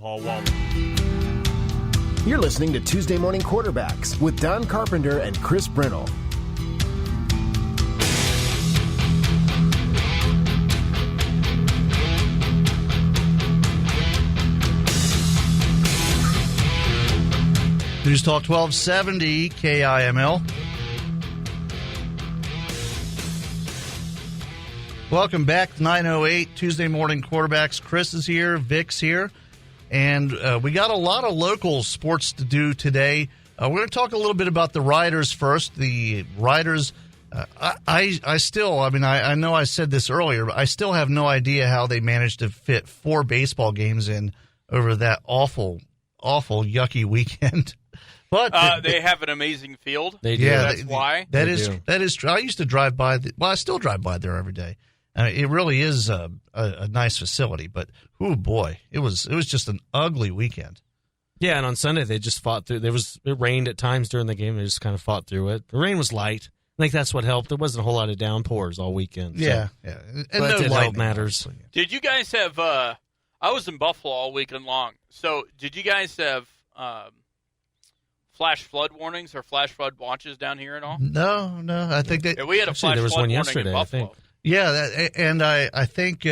Paul Walton. You're listening to Tuesday Morning Quarterbacks with Don Carpenter and Chris Brennel. News Talk 1270 KIML. Welcome back to 908 Tuesday Morning Quarterbacks. Chris is here, Vic's here, and we got a lot of local sports to do today. We're going to talk a little bit about the Riders first. The Riders, I still, I know I said this earlier, but I still have no idea how they managed to fit 4 baseball games in over that awful, yucky weekend. But they have an amazing field. They do. Yeah, that's why. That is true. I used to drive by. I still drive by there every day. It really is a nice facility. But oh boy, it was just an ugly weekend. Yeah, and on Sunday they just fought through. It rained at times during the game. They just kind of fought through it. The rain was light. I think that's what helped. There wasn't a whole lot of downpours all weekend. So. Yeah. And no that lightning matters. Did you guys have? I was in Buffalo all weekend long. So did you guys have? Flash flood warnings or flash flood watches down here at all? No. I think that we had a flash there was flood one warning yesterday, in Buffalo. I think. Yeah, and I think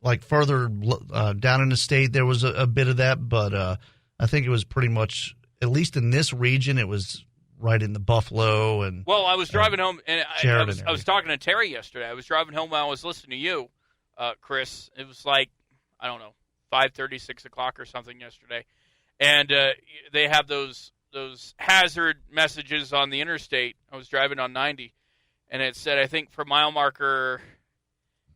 like further down in the state there was a bit of that, but I think it was pretty much, at least in this region, it was right in the Buffalo and. Well, I was driving home and I was talking to Terry yesterday. I was driving home while I was listening to you, Chris. It was like, I don't know, 5:30, 6 o'clock or something yesterday. And they have those hazard messages on the interstate. I was driving on 90, and it said, I think for mile marker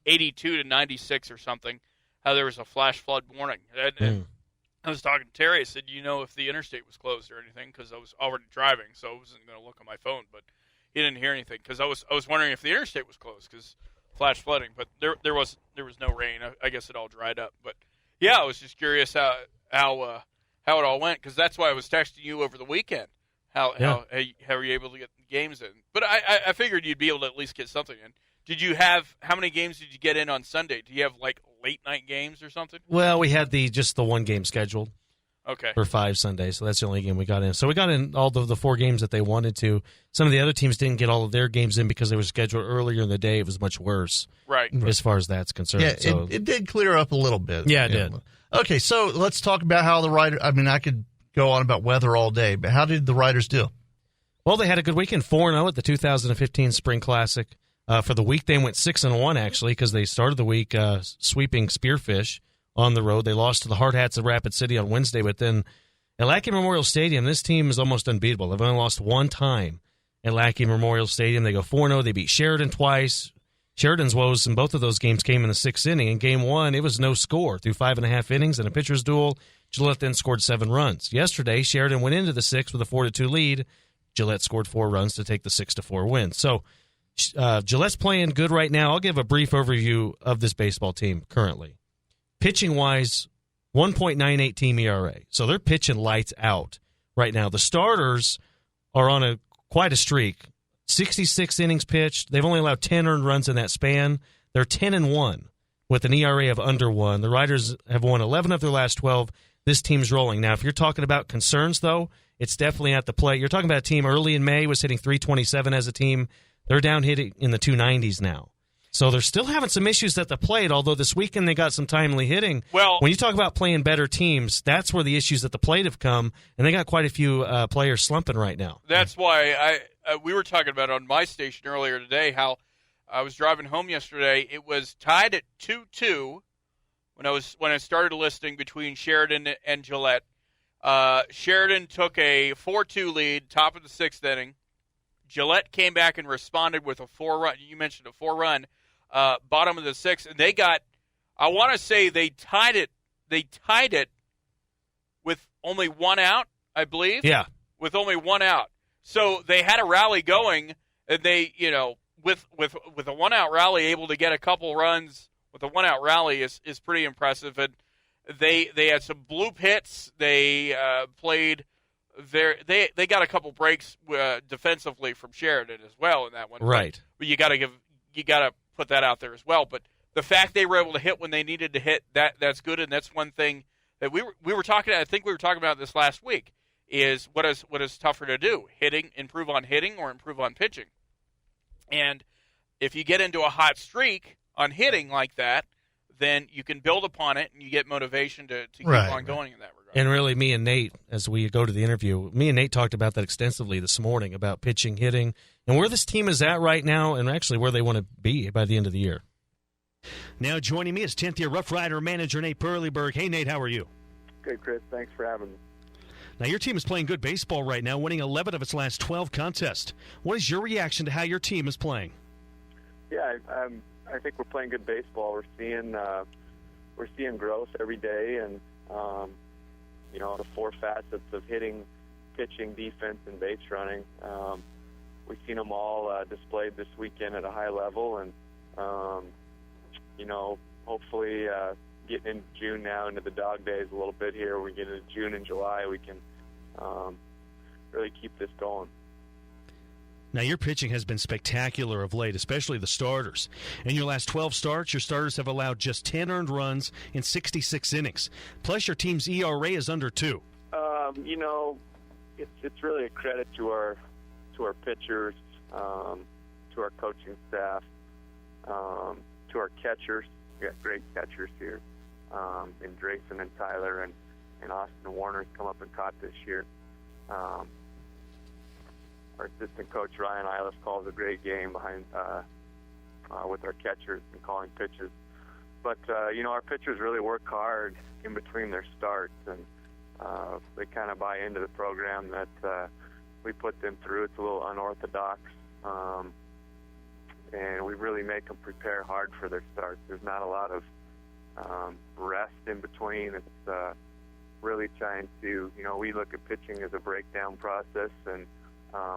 82 to 96 or something, how there was a flash flood warning. And I was talking to Terry. I said, you know if the interstate was closed or anything, because I was already driving, so I wasn't going to look on my phone. But he didn't hear anything, because I was wondering if the interstate was closed, because flash flooding. But there was no rain. I guess it all dried up. But, yeah, I was just curious how it all went, because that's why I was texting you over the weekend. How were you able to get games in? But I figured you'd be able to at least get something in. How many games did you get in on Sunday? Do you have like late night games or something? Well, we had just the one game scheduled. Okay. For 5 Sundays, so that's the only game we got in. So we got in all the 4 games that they wanted to. Some of the other teams didn't get all of their games in because they were scheduled earlier in the day. It was much worse, right? As far as that's concerned. Yeah, so it did clear up a little bit. Yeah, it did. Okay, so let's talk about how the Riders. I could go on about weather all day, but how did the Riders do? Well, they had a good weekend, 4-0 at the 2015 Spring Classic. For the week, they went 6-1 actually, because they started the week sweeping Spearfish on the road. They lost to the Hard Hats of Rapid City on Wednesday, but then at Lackey Memorial Stadium, this team is almost unbeatable. They've only lost one time at Lackey Memorial Stadium. They go 4-0. They beat Sheridan twice. Sheridan's woes in both of those games came in the 6th inning. In Game 1, it was no score through 5.5 innings and a pitcher's duel. Gillette then scored 7 runs. Yesterday, Sheridan went into the 6th with a 4-2 lead. Gillette scored 4 runs to take the 6-4 win. So Gillette's playing good right now. I'll give a brief overview of this baseball team currently. Pitching-wise, 1.98 team ERA. So they're pitching lights out right now. The starters are on quite a streak. 66 innings pitched. They've only allowed 10 earned runs in that span. They're 10-1 with an ERA of under 1. The Riders have won 11 of their last 12. This team's rolling. Now, if you're talking about concerns, though, it's definitely at the plate. You're talking about a team early in May was hitting 327 as a team. They're down hitting in the 290s now. So they're still having some issues at the plate, although this weekend they got some timely hitting. Well, when you talk about playing better teams, that's where the issues at the plate have come, and they got quite a few players slumping right now. That's why we were talking about on my station earlier today how I was driving home yesterday. It was tied at 2-2 when I started listening between Sheridan and Gillette. Sheridan took a 4-2 lead, top of the 6th inning. Gillette came back and responded with a 4-run. You mentioned a 4-run, bottom of the 6th, and they got. I want to say they tied it. They tied it with only 1 out, I believe. Yeah, with only 1 out. So they had a rally going, and they, with a 1-out rally, able to get a couple runs with a 1-out rally is pretty impressive. And they had some bloop hits. They played. They got a couple breaks defensively from Sheridan as well in that one. Right. But you got to put that out there as well. But the fact they were able to hit when they needed to hit, that's good, and that's one thing that we were talking. I think we were talking about this last week. Is what is tougher to do? Improve on hitting, or improve on pitching? And if you get into a hot streak on hitting like that, then you can build upon it, and you get motivation to keep on going in that regard. And really, me and Nate, as we go to the interview, me and Nate talked about that extensively this morning, about pitching, hitting, and where this team is at right now, and actually where they want to be by the end of the year. Now joining me is 10th-year Rough Rider manager Nate Perleyberg. Hey, Nate, how are you? Good, Chris. Thanks for having me. Now, your team is playing good baseball right now, winning 11 of its last 12 contests. What is your reaction to how your team is playing? Yeah, I think we're playing good baseball. We're seeing growth every day, and the four facets of hitting, pitching, defense, and base running. We've seen them all displayed this weekend at a high level, and hopefully getting into June now, into the dog days a little bit here. We get into June and July, we can really keep this going. Now, your pitching has been spectacular of late, especially the starters. In your last 12 starts, your starters have allowed just 10 earned runs in 66 innings. Plus, your team's ERA is under 2. It's really a credit to our pitchers, to our coaching staff, to our catchers. We got great catchers here, and Drayson and Tyler and Austin Warner's come up and caught this year. Our assistant coach Ryan Eilis calls a great game behind with our catchers and calling pitches. But our pitchers really work hard in between their starts, and they kind of buy into the program that we put them through. It's a little unorthodox, and we really make them prepare hard for their starts. There's not a lot of rest in between. It's really trying to, we look at pitching as a breakdown process, and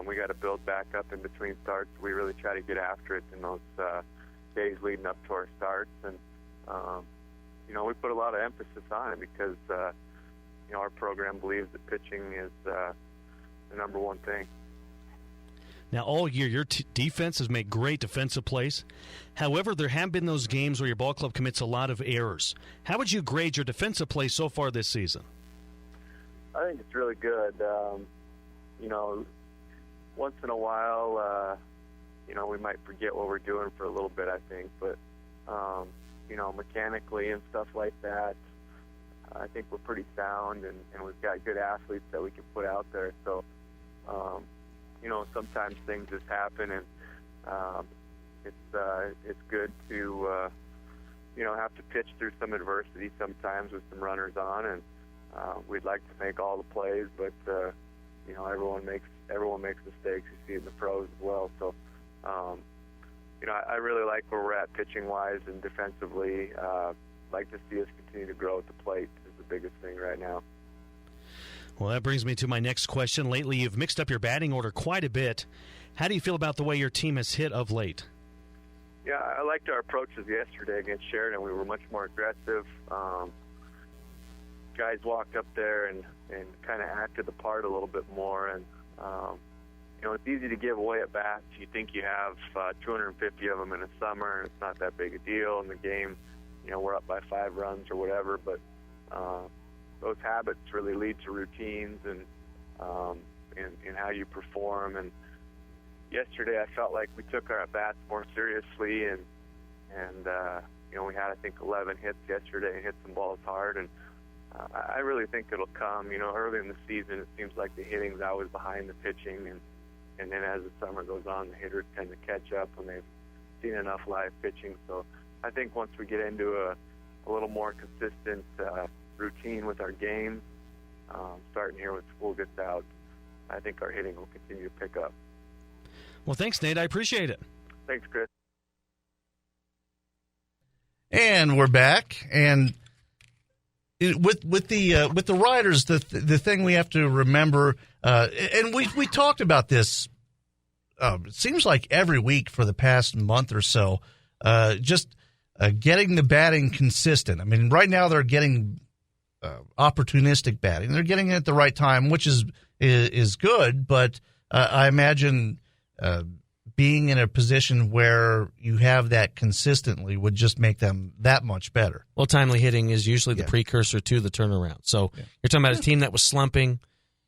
we got to build back up in between starts. We really try to get after it in those days leading up to our starts, and we put a lot of emphasis on it because our program believes that pitching is the number one thing. Now, all year, your defense has made great defensive plays. However, there have been those games where your ball club commits a lot of errors. How would you grade your defensive play so far this season? I think it's really good. Once in a while, we might forget what we're doing for a little bit, I think. But, mechanically and stuff like that, I think we're pretty sound, and we've got good athletes that we can put out there. So, sometimes things just happen, and it's good to, have to pitch through some adversity sometimes with some runners on, and we'd like to make all the plays, but, everyone makes mistakes. You see it in the pros as well. So, I really like where we're at pitching-wise and defensively. Like to see us continue to grow at the plate is the biggest thing right now. Well, that brings me to my next question. Lately, you've mixed up your batting order quite a bit. How do you feel about the way your team has hit of late? Yeah, I liked our approaches yesterday against Sheridan. We were much more aggressive. Guys walked up there and kind of acted the part a little bit more. And, it's easy to give away at bats. You think you have 250 of them in a summer, and it's not that big a deal. In the game, we're up by 5 runs or whatever. But those habits really lead to routines and how you perform. And yesterday, I felt like we took our at-bats more seriously, and we had, I think, 11 hits yesterday and hit some balls hard. And I really think it'll come. Early in the season, it seems like the hitting's always behind the pitching, and then as the summer goes on, the hitters tend to catch up when they've seen enough live pitching. So I think once we get into a little more consistent routine with our games, starting here when school gets out, I think our hitting will continue to pick up. Well, thanks, Nate. I appreciate it. Thanks, Chris. And we're back, and with the riders, the thing we have to remember, and we talked about this. It seems like every week for the past month or so, just getting the batting consistent. I mean, right now they're getting opportunistic batting. They're getting it at the right time, which is good. But I imagine being in a position where you have that consistently would just make them that much better. Well, timely hitting is usually the precursor to the turnaround. So you're talking about a team that was slumping.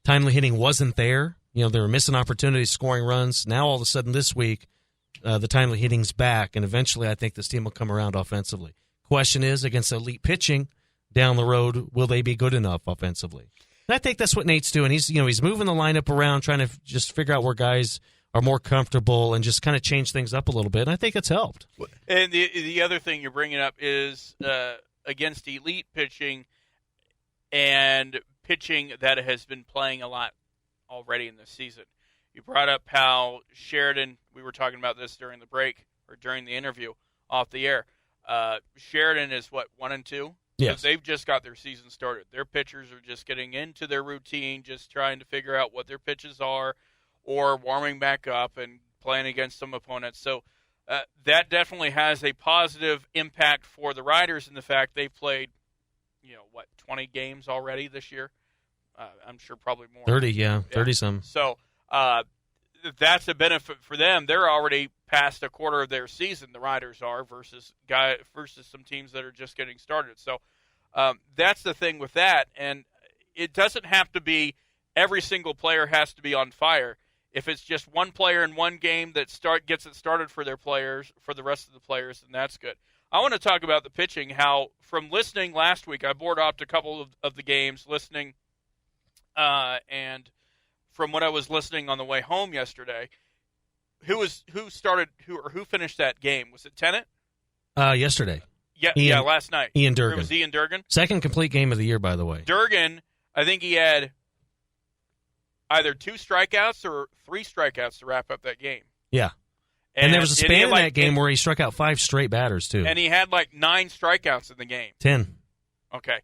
Timely hitting wasn't there. They were missing opportunities, scoring runs. Now, all of a sudden this week, the timely hitting's back, and eventually I think this team will come around offensively. Question is, against elite pitching down the road, will they be good enough offensively? And I think that's what Nate's doing. He's moving the lineup around, trying to just figure out where guys are more comfortable and just kind of change things up a little bit. And I think it's helped. And the other thing you're bringing up is against elite pitching and pitching that has been playing a lot already in this season. You brought up how Sheridan, we were talking about this during the break or during the interview off the air. Sheridan is 1-2? Yes. They've just got their season started. Their pitchers are just getting into their routine, just trying to figure out what their pitches are or warming back up and playing against some opponents. So that definitely has a positive impact for the Riders in the fact they've played, 20 games already this year? I'm sure probably more. 30, 30-some. So that's a benefit for them. They're already past a quarter of their season, the Riders are, versus some teams that are just getting started. So that's the thing with that. And it doesn't have to be every single player has to be on fire. If it's just one player in one game that gets it started for their players, for the rest of the players, then that's good. I want to talk about the pitching, how from listening last week, I board off a couple of the games listening, and from what I was listening on the way home yesterday, who finished that game? Was it Tennant? Yesterday. Yeah, last night. Ian Durgan. It was Ian Durgan. Second complete game of the year, by the way. Durgan, I think he had either 2 strikeouts or 3 strikeouts to wrap up that game. Yeah. And there was a span in that game where he struck out 5 straight batters, too. And he had 9 strikeouts in the game. 10. Okay.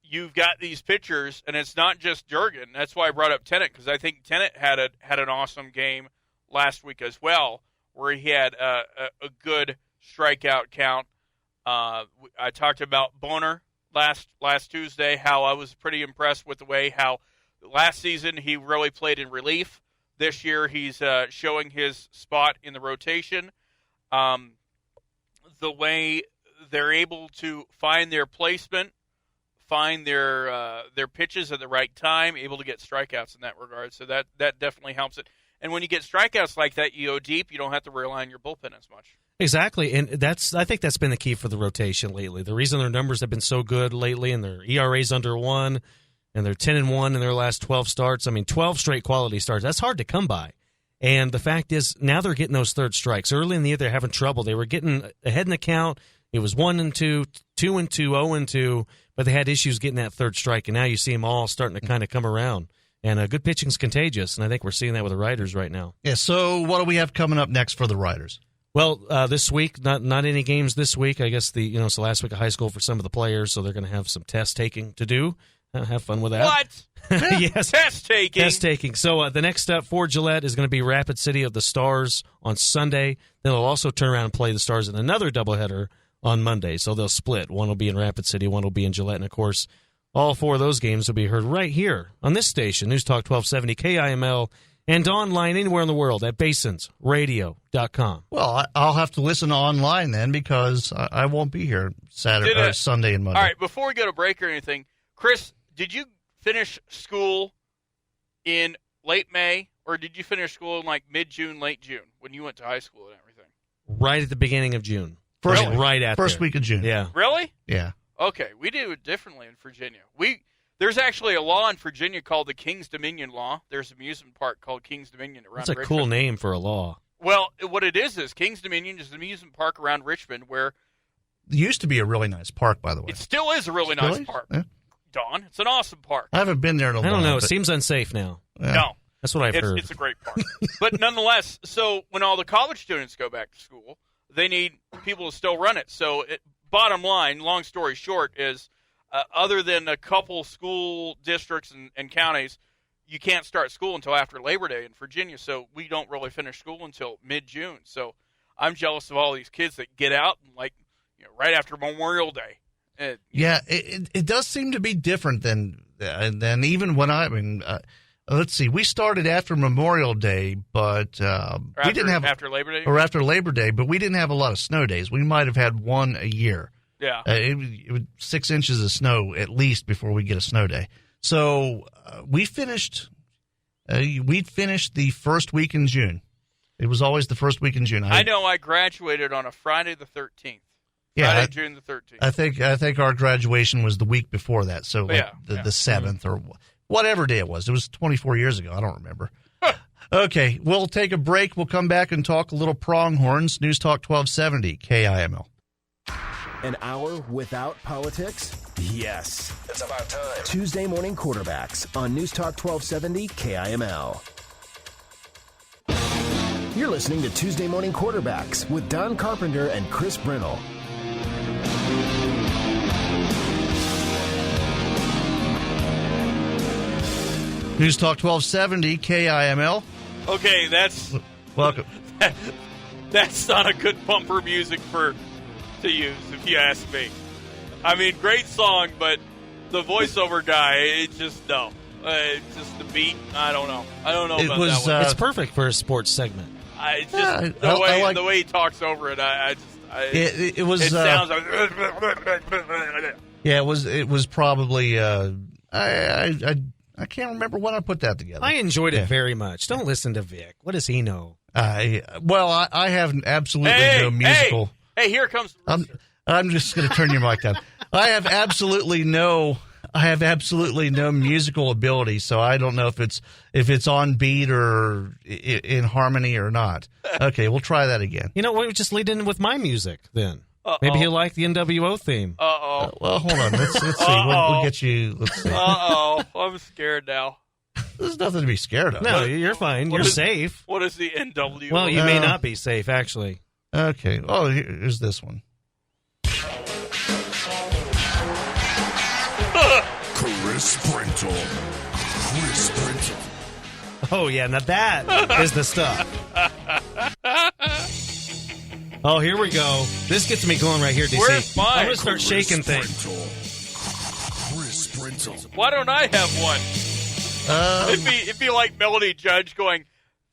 You've got these pitchers, and it's not just Durgan. That's why I brought up Tennant, because I think Tennant had an awesome game last week as well, where he had a good strikeout count. I talked about Boner last Tuesday, how I was pretty impressed with the way how last season he really played in relief. This year he's showing his spot in the rotation. The way they're able to find their placement, find their pitches at the right time, able to get strikeouts in that regard. So that definitely helps it. And when you get strikeouts like that, you go deep. You don't have to rely on your bullpen as much. Exactly, and I think that's been the key for the rotation lately. The reason their numbers have been so good lately, and their ERA's under 1, and they're 10-1 in their last 12 starts. 12 straight quality starts. That's hard to come by. And the fact is, now they're getting those third strikes. Early in the year, they're having trouble. They were getting ahead in the count. It was 1-2, 2-2, 0-2, but they had issues getting that third strike. And now you see them all starting to kind of come around. And good pitching's contagious, and I think we're seeing that with the Riders right now. Yeah. So what do we have coming up next for the Riders? Well, this week, not any games this week. I guess it's the last week of high school for some of the players, so they're going to have some test taking to do. Have fun with that. What? Yes. Test taking. So the next step for Gillette is going to be Rapid City of the Stars on Sunday. Then they'll also turn around and play the Stars in another doubleheader on Monday. So they'll split. One will be in Rapid City, one will be in Gillette. And, of course, all 4 of those games will be heard right here on this station, News Talk 1270 KIML, and online anywhere in the world at BasonsRadio.com. Well, I'll have to listen online then because I won't be here Saturday or Sunday and Monday. All right, before we go to break or anything, Chris, did you finish school in late May, or did you finish school in mid-June, late June when you went to high school and everything? Right at the beginning of June. First week of June. Yeah. Really? Yeah. Okay, we do it differently in Virginia. There's actually a law in Virginia called the King's Dominion Law. There's an amusement park called King's Dominion around Richmond. That's a cool name for a law. Well, what it is King's Dominion is an amusement park around Richmond where... It used to be a really nice park, by the way. It still is a really nice park. Yeah. Don, it's an awesome park. I haven't been there in a while. I don't know. It seems unsafe now. Yeah. No. That's what I've heard. It's a great park. But nonetheless, so when all the college students go back to school, they need people to still run it. So bottom line, long story short, is other than a couple school districts and counties, you can't start school until after Labor Day in Virginia. So we don't really finish school until mid-June. So I'm jealous of all these kids that get out and right after Memorial Day. It does seem to be different than even when let's see. We started after Memorial Day, but we didn't have after Labor Day. Or after Labor Day, but we didn't have a lot of snow days. We might have had one a year. Yeah, it was 6 inches of snow at least before we get a snow day. So we finished. We'd finished the first week in June. It was always the first week in June. I know. I graduated on a Friday the 13th. Yeah, June the 13th. I think our graduation was the week before that, so like the 7th or whatever day it was. It was 24 years ago. I don't remember. Okay, we'll take a break. We'll come back and talk a little Pronghorns. News Talk 1270 KIML. An hour without politics? Yes. It's about time. Tuesday Morning Quarterbacks on News Talk 1270 KIML. You're listening to Tuesday Morning Quarterbacks with Don Carpenter and Chris Brennell. News Talk 1270 KIML. Okay, that's welcome. That's not a good bumper music to use, if you ask me. I mean, great song, but the voiceover guy, it's just no. Just the beat, I don't know. I don't know about that one. It's perfect for a sports segment. The way he talks over it, it was. It sounds like. Yeah, it was probably. I can't remember when I put that together. I enjoyed it very much. Don't listen to Vic. What does he know? I have absolutely no musical. Hey, here comes. I'm just going to turn your mic down. I have absolutely no musical ability, so I don't know if it's on beat or in harmony or not. Okay, we'll try that again. You know, we'll just lead in with my music then. Maybe he'll like the NWO theme. Well, hold on. Let's see. We'll get you. Let's see. I'm scared now. There's nothing to be scared of. No, you're fine. You're safe. What is the NWO? Well, you may not be safe, actually. Okay. Oh, here's this one. Chris Brennell. Oh, yeah. Now that is the stuff. Oh, here we go. This gets me going right here, DC. We're fine. I'm going to start shaking things. Chris Brennell. Why don't I have one? It'd be like Melody Judge going,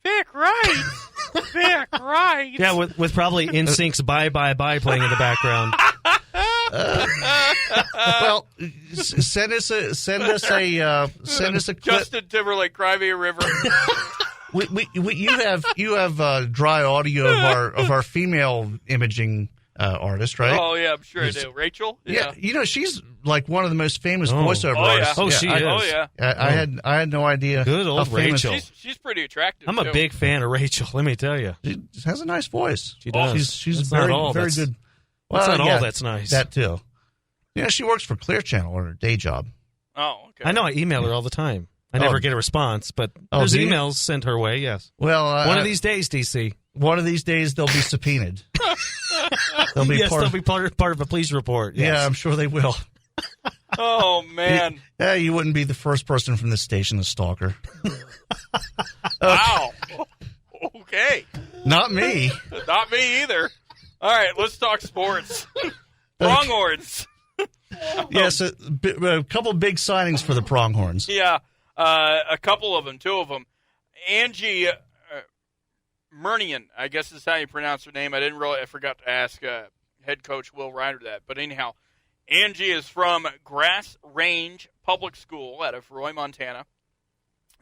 Vic, right. Vic, right. Yeah, with probably NSYNC's Bye Bye Bye playing in the background. Well, send us a clip. Justin Timberlake, Cry Me a River. You have dry audio of our female imaging artist, right? Oh yeah, I'm sure I do. Rachel. Yeah, she's like one of the most famous voiceover artists. Oh, she is. Oh yeah. I had no idea. Good old Rachel. She's pretty attractive. I'm a big fan of Rachel. Let me tell you, she has a nice voice. She does. She's very good. Well, that's not all that's nice. That too. Yeah, she works for Clear Channel on her day job. Oh, okay. I know. I email her all the time. I never get a response, but there's emails sent her way. Yes. Well, one of these days, DC. One of these days, they'll be subpoenaed. They'll be part of a police report. Yes. Yeah, I'm sure they will. Oh man. You wouldn't be the first person from this station to stalk her. Wow. Okay. Not me. Not me either. All right, let's talk sports. Pronghorns. Yes, a couple big signings for the Pronghorns. Yeah, a couple of them, two of them. Angie Murnian, I guess is how you pronounce her name. I forgot to ask head coach Will Ryder that. But anyhow, Angie is from Grass Range Public School out of Roy, Montana.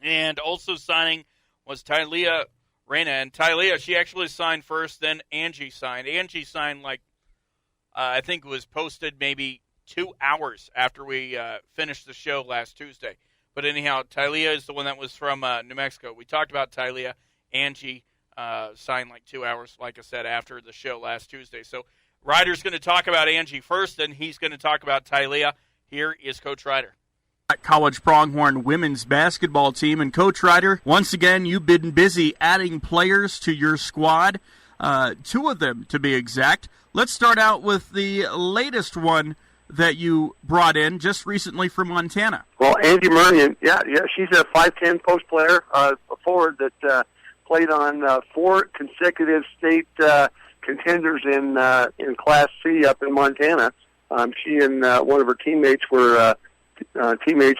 And also signing was Tylea Reyna. And Tylea, she actually signed first, then Angie signed. Angie signed I think it was posted maybe 2 hours after we finished the show last Tuesday. But anyhow, Tylea is the one that was from New Mexico. We talked about Tylea. Angie signed 2 hours, like I said, after the show last Tuesday. So Ryder's going to talk about Angie first, and he's going to talk about Tylea. Here is Coach Ryder. College Pronghorn women's basketball team. And Coach Ryder, once again, you've been busy adding players to your squad, 2 of them to be exact. Let's start out with the latest one that you brought in just recently from Montana. Well, Angie Murnian, yeah, she's a 5'10" post player, a forward that played on 4 consecutive state contenders in Class C up in Montana. She and one of her teammates were teammates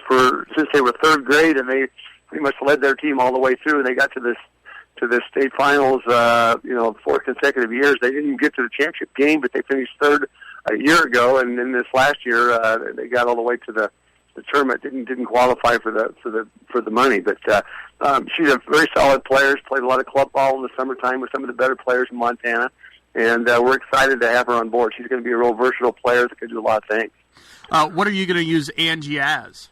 since they were 3rd grade, and they pretty much led their team all the way through. They got to the state finals, 4 consecutive years. They didn't even get to the championship game, but they finished third a year ago, and in this last year, they got all the way to the tournament. Didn't qualify for the money, but she's a very solid player. She's played a lot of club ball in the summertime with some of the better players in Montana, and we're excited to have her on board. She's going to be a real versatile player that can do a lot of things. What are you going to use Angie as?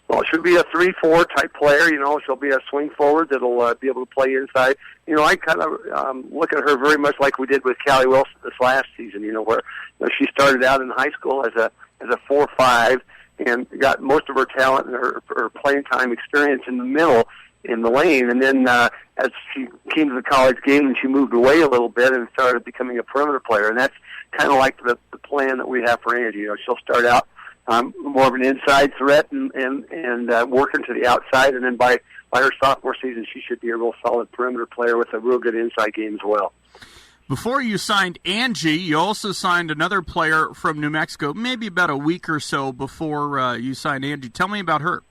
Well, she'll be a 3-4 type player. She'll be a swing forward that'll be able to play inside. I kind of look at her very much like we did with Callie Wilson this last season. Where she started out in high school as a 4-5 and got most of her talent and her playing time experience in the middle in the lane. And then as she came to the college game, she moved away a little bit and started becoming a perimeter player. And that's kind of like the plan that we have for Angie. She'll start out more of an inside threat and working to the outside, and then by her sophomore season, she should be a real solid perimeter player with a real good inside game as well. Before you signed Angie, you also signed another player from New Mexico, maybe about a week or so before you signed Angie. Tell me about her.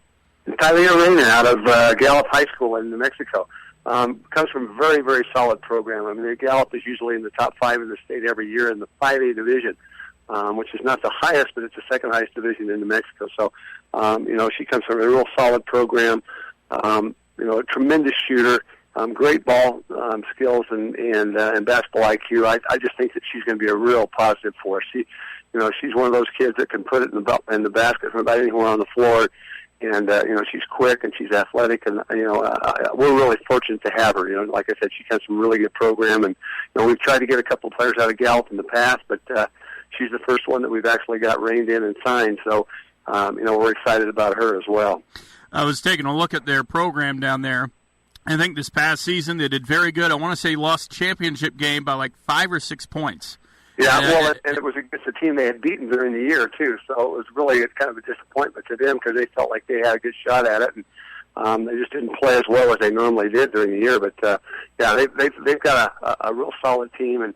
Tylea Reyna out of Gallup High School in New Mexico. Comes from a very, very solid program. I mean, Gallup is usually in the top 5 in the state every year in the 5A division. Which is not the highest, but it's the second highest division in New Mexico. So, she comes from a real solid program, a tremendous shooter, great ball skills and basketball IQ. I just think that she's going to be a real positive for us. She's one of those kids that can put it in the basket from about anywhere on the floor. And, she's quick and she's athletic, and, we're really fortunate to have her. Like I said, she comes from a really good program, and, we've tried to get a couple of players out of Gallup in the past, but, she's the first one that we've actually got reined in and signed. So, we're excited about her as well. I was taking a look at their program down there. I think this past season they did very good. I want to say lost the championship game by like 5 or 6 points. Yeah, and it was against a team they had beaten during the year, too. So it was really kind of a disappointment to them because they felt like they had a good shot at it. And they just didn't play as well as they normally did during the year. But, they've got a real solid team. And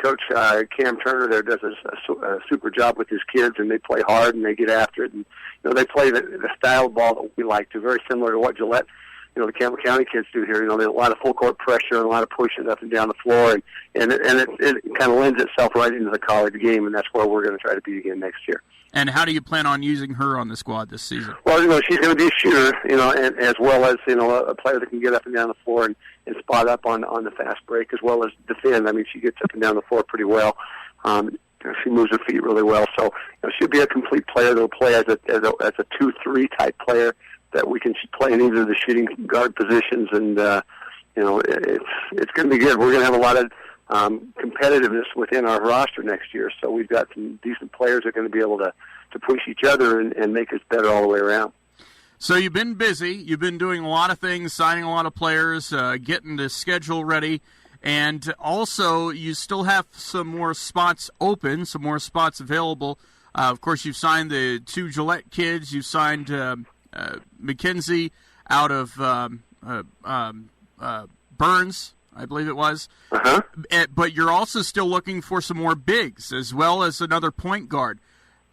Coach Cam Turner there does a super job with his kids, and they play hard and they get after it. And they play the style of ball that we like to, very similar to what Gillette, the Campbell County kids do here. There's a lot of full court pressure and a lot of pushing up and down the floor, and it kind of lends itself right into the college game, and that's where we're going to try to be again next year. And how do you plan on using her on the squad this season? Well, she's going to be a shooter, and as well as a player that can get up and down the floor and spot up on the fast break, as well as defend. I mean, she gets up and down the floor pretty well. She moves her feet really well, so she'll be a complete player that'll play as a 2-3 type player that we can play in either of the shooting guard positions, and it's going to be good. We're going to have a lot of competitiveness within our roster next year, so we've got some decent players that are going to be able to push each other and make us better all the way around. So you've been busy. You've been doing a lot of things, signing a lot of players, getting the schedule ready, and also you still have some more spots open, some more spots available. Of course, you've signed the 2 Gillette kids. You've signed Mackenzie out of Burns, I believe it was. Uh-huh. But you're also still looking for some more bigs as well as another point guard.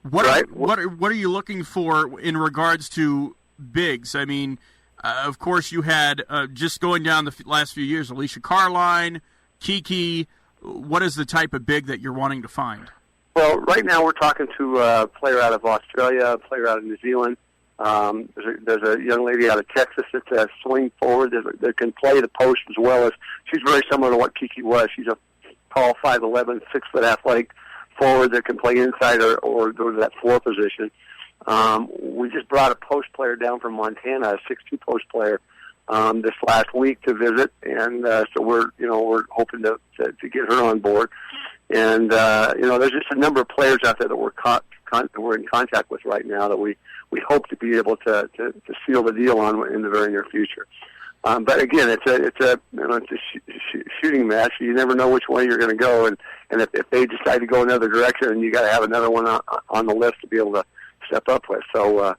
What are you looking for in regards to bigs? I mean, of course, you had just going down the last few years, Alicia Carline, Kiki. What is the type of big that you're wanting to find? Well, right now we're talking to a player out of Australia, a player out of New Zealand. There's a young lady out of Texas that's a swing forward that can play the post as well as she's very similar to what Kiki was. She's a tall 5'11", 6-foot athletic forward that can play inside or go to that 4 position. We just brought a post player down from Montana, a 6'2" post player, this last week to visit, and so we're hoping to get her on board. And there's just a number of players out there that we're in contact with right now that we hope to be able to seal the deal on in the very near future. But again, it's a shooting match. You never know which way you're going to go, and if they decide to go another direction, then you got to have another one on the list to be able to step up with. So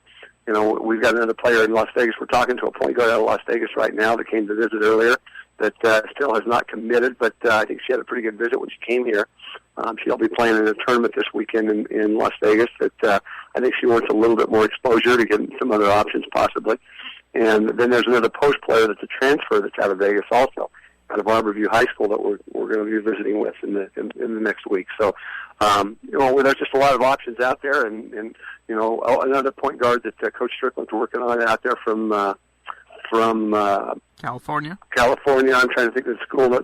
we've got another player in Las Vegas. We're talking to a point guard out of Las Vegas right now that came to visit earlier that still has not committed, but I think she had a pretty good visit when she came here. She'll be playing in a tournament this weekend in Las Vegas that I think she wants a little bit more exposure to get some other options possibly. And then there's another post player that's a transfer that's out of Vegas also, out of Arborview High School that we're going to be visiting with in the next week. So, there's just a lot of options out there, and another point guard that Coach Strickland's working on out there from California. I'm trying to think of the school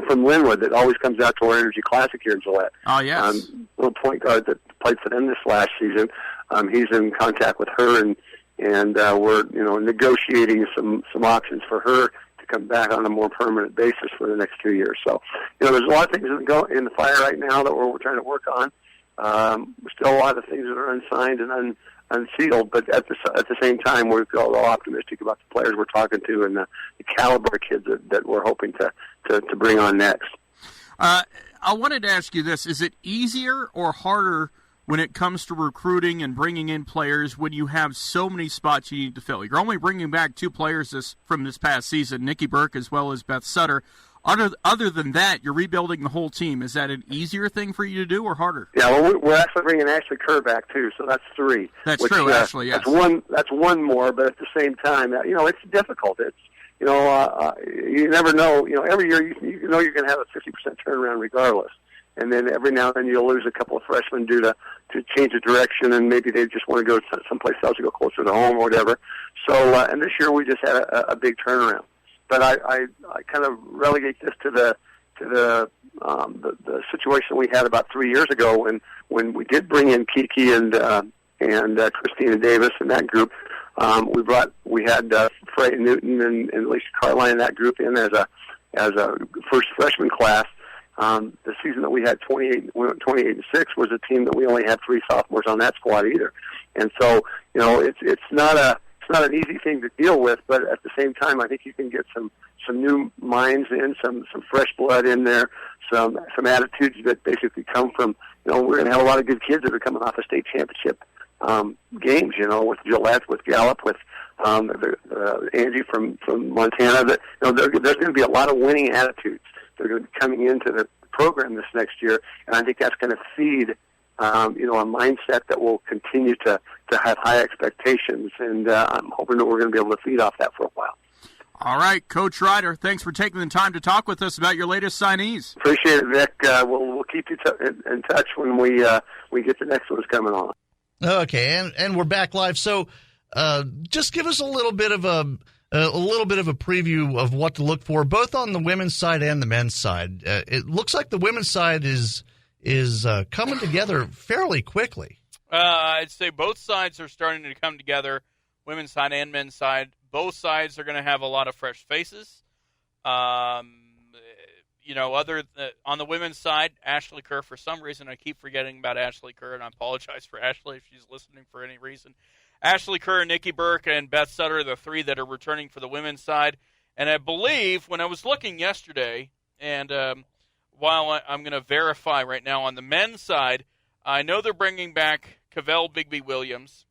from Linwood that always comes out to our Energy Classic here in Gillette. Oh, yes. Little point guard that played for them this last season. He's in contact with her, and we're negotiating some options for her to come back on a more permanent basis for the next 2 years. So, there's a lot of things that go in the fire right now that we're trying to work on. Still a lot of things that are unsigned and unsealed, but at the same time, we're all optimistic about the players we're talking to and the caliber of kids that we're hoping to bring on next. I wanted to ask you this. Is it easier or harder when it comes to recruiting and bringing in players when you have so many spots you need to fill? You're only bringing back 2 players from this past season, Nikki Burke as well as Beth Sutter. Other than that, you're rebuilding the whole team. Is that an easier thing for you to do or harder? Yeah, well, we're actually bringing Ashley Kerr back, too, so that's 3. That's true, Ashley, yes. That's one more, but at the same time, it's difficult. It's, you never know. Every year you know you're going to have a 50% turnaround regardless. And then every now and then you'll lose a couple of freshmen due to change of direction, and maybe they just want to go someplace else to go closer to home or whatever. So, and this year we just had a big turnaround. But I kind of relegate this to the situation we had about 3 years ago when we did bring in Kiki and Christina Davis in that group. We had Freya Newton and Alicia Carline in that group in as a first freshman class. The season that we had 28-6 was a team that we only had 3 sophomores on that squad either, and so it's not an easy thing to deal with, but at the same time, I think you can get some new minds in, some fresh blood in there, some attitudes that basically come from, we're going to have a lot of good kids that are coming off of state championship games, with Gillette, with Gallup, with Angie from Montana. That there's going to be a lot of winning attitudes. They're going to be coming into the program this next year, and I think that's going to feed a mindset that will continue to have high expectations, and I'm hoping that we're going to be able to feed off that for a while. All right, Coach Ryder, thanks for taking the time to talk with us about your latest signees. Appreciate it, Vic. We'll keep you in touch when we get the next ones coming on. Okay, and we're back live. So, just give us a little bit of a preview of what to look for, both on the women's side and the men's side. It looks like the women's side is coming together fairly quickly. I'd say both sides are starting to come together, women's side and men's side. Both sides are going to have a lot of fresh faces. On the women's side, Ashley Kerr, for some reason I keep forgetting about Ashley Kerr, and I apologize for Ashley if she's listening for any reason. Ashley Kerr, Nikki Burke, and Beth Sutter are the 3 that are returning for the women's side. And I believe when I was looking yesterday, and while I'm going to verify right now on the men's side, I know they're bringing back Cavell Bigby-Williams,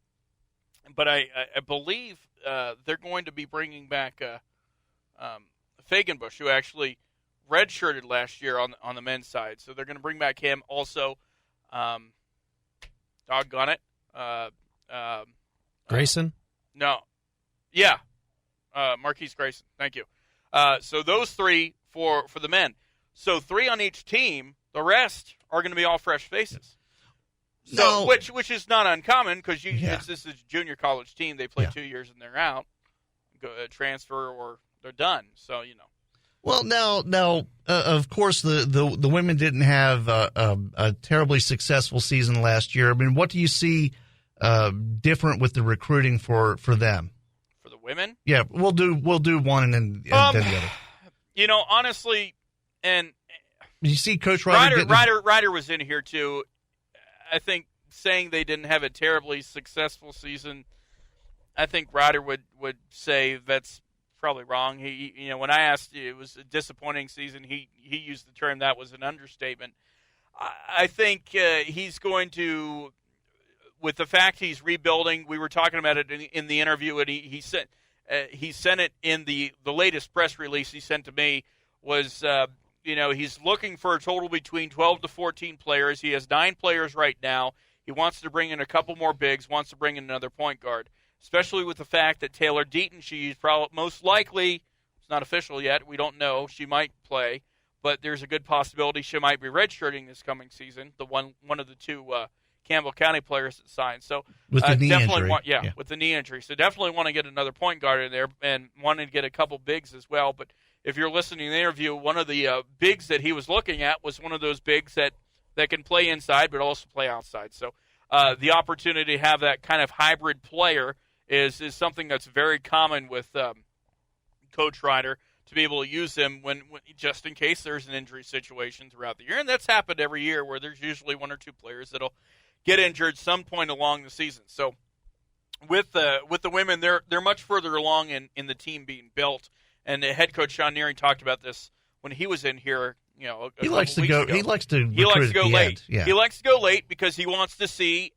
but I believe they're going to be bringing back Fagenbush, who actually redshirted last year on the men's side. So they're going to bring back him. Also, doggone it. Grayson? No. Yeah. Marquise Grayson. Thank you. So those 3 for the men. So 3 on each team. The rest are going to be all fresh faces. So which is not uncommon because this is a junior college team. They play 2 years and they're out, transfer or they're done. So Well, now, of course, the women didn't have a terribly successful season last year. I mean, what do you see different with the recruiting for them? For the women? Yeah, we'll do one and then the other. Honestly, and you see Coach Ryder was in here too. I think saying they didn't have a terribly successful season, I think Ryder would say that's probably wrong. He when I asked it was a disappointing season, he used the term that was an understatement. I think he's going to, with the fact he's rebuilding. We were talking about it in the interview, and he sent it in the latest press release he sent to me was. He's looking for a total between 12 to 14 players. He has 9 players right now. He wants to bring in a couple more bigs, wants to bring in another point guard. especially with the fact that Taylor Deaton, she's probably most likely, it's not official yet, we don't know, she might play, but there's a good possibility she might be redshirting this coming season, the one of the two Campbell County players that signed. So with the knee injury. With the knee injury. So definitely want to get another point guard in there and wanting to get a couple bigs as well. But if you're listening to the interview, one of the bigs that he was looking at was one of those bigs that can play inside but also play outside. So the opportunity to have that kind of hybrid player is something that's very common with Coach Ryder, to be able to use him when just in case there's an injury situation throughout the year. And that's happened every year where there's usually one or two players that'll get injured some point along the season. So with the women, they're much further along in the team being built. And the head coach Sean Neary talked about this when he was in here. He likes to go. He likes to go late. Yeah. He likes to go late because he wants to see.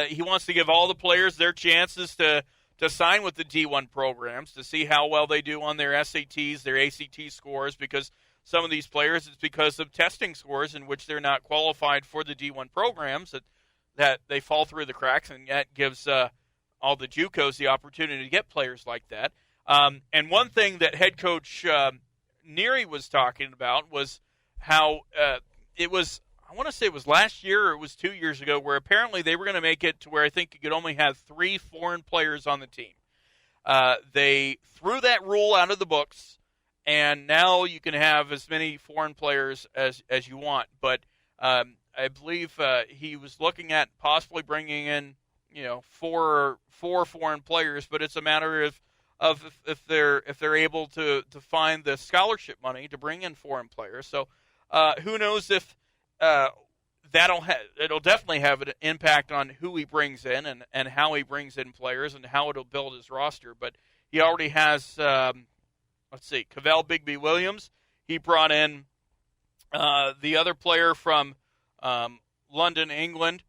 He wants to give all the players their chances to sign with the D1 programs, to see how well they do on their SATs, their ACT scores, because some of these players, it's because of testing scores in which they're not qualified for the D1 programs that they fall through the cracks, and that gives all the JUCOs the opportunity to get players like that. And one thing that head coach Neary was talking about was how it was, I want to say it was last year or it was 2 years ago, where apparently they were going to make it to where I think you could only have 3 foreign players on the team. They threw that rule out of the books, and now you can have as many foreign players as you want. But I believe he was looking at possibly bringing in, four foreign players, but it's a matter of if they're able to find the scholarship money to bring in foreign players. So who knows if it'll definitely have an impact on who he brings in and how he brings in players and how it'll build his roster. But he already has, Cavell Bigby Williams. He brought in the other player from London, England,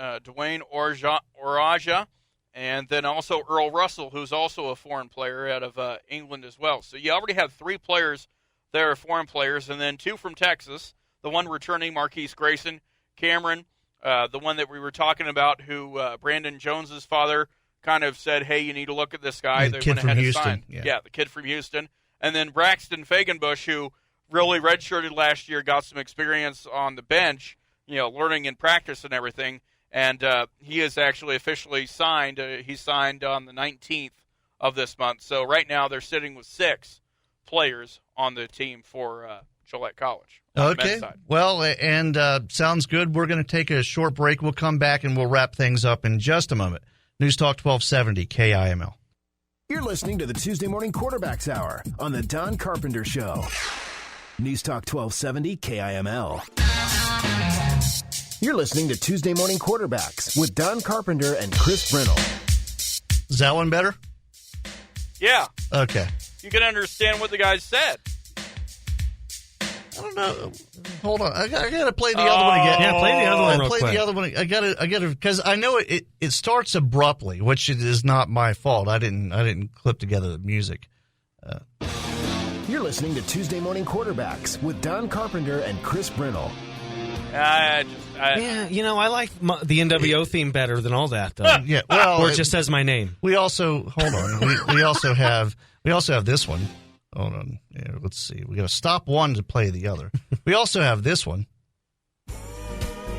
Dwayne Oraja, and then also Earl Russell, who's also a foreign player out of England as well. So you already have 3 players that are foreign players, and then 2 from Texas. The one returning, Marquise Grayson, Cameron, the one that we were talking about, who Brandon Jones's father kind of said, hey, you need to look at this guy. The kid from Houston. Yeah, the kid from Houston. And then Braxton Fagenbush, who really redshirted last year, got some experience on the bench, learning in practice and everything. And he is actually officially signed. He signed on the 19th of this month. So right now they're sitting with 6 players on the team for Gillette College. Okay. Well, and sounds good. We're going to take a short break. We'll come back and we'll wrap things up in just a moment. News Talk 1270 KIML. You're listening to the Tuesday Morning Quarterbacks Hour on the Don Carpenter Show. News Talk 1270 KIML. You're listening to Tuesday Morning Quarterbacks with Don Carpenter and Chris Brindle. Is that one better? Yeah. Okay. You can understand what the guy said. I don't know. Hold on. I gotta play the other one again. Yeah, play the other one real quick. The other one. I gotta, because I know it starts abruptly, which is not my fault. I didn't clip together the music. You're listening to Tuesday Morning Quarterbacks with Don Carpenter and Chris Brindle. I like the NWO theme better than all that, though. Yeah, well, or it just says my name. We also hold on. we also have this one. Hold on. Yeah, let's see. We got to stop one to play the other. We also have this one.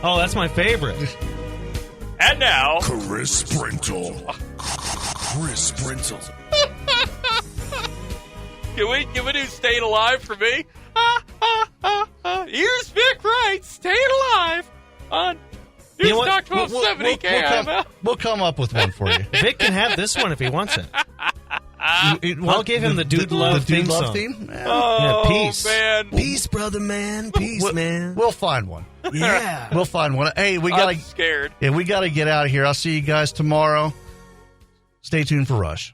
Oh, that's my favorite. And now, Chris Brindle. Chris Brindle. Can we do Staying Alive for me? Here's Vic Wright, Staying Alive on News Talk 1270 KIML. We'll come up with one for you. Vic can have this one if he wants it. I'll give him the Dude Love theme song. Oh, peace. Man. Peace, brother, man. Peace, man. We'll find one. Yeah. We'll find one. Hey, I'm scared. Yeah, we got to get out of here. I'll see you guys tomorrow. Stay tuned for Rush.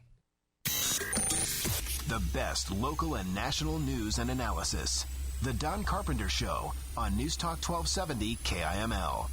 The best local and national news and analysis. The Don Carpenter Show on News Talk 1270 KIML.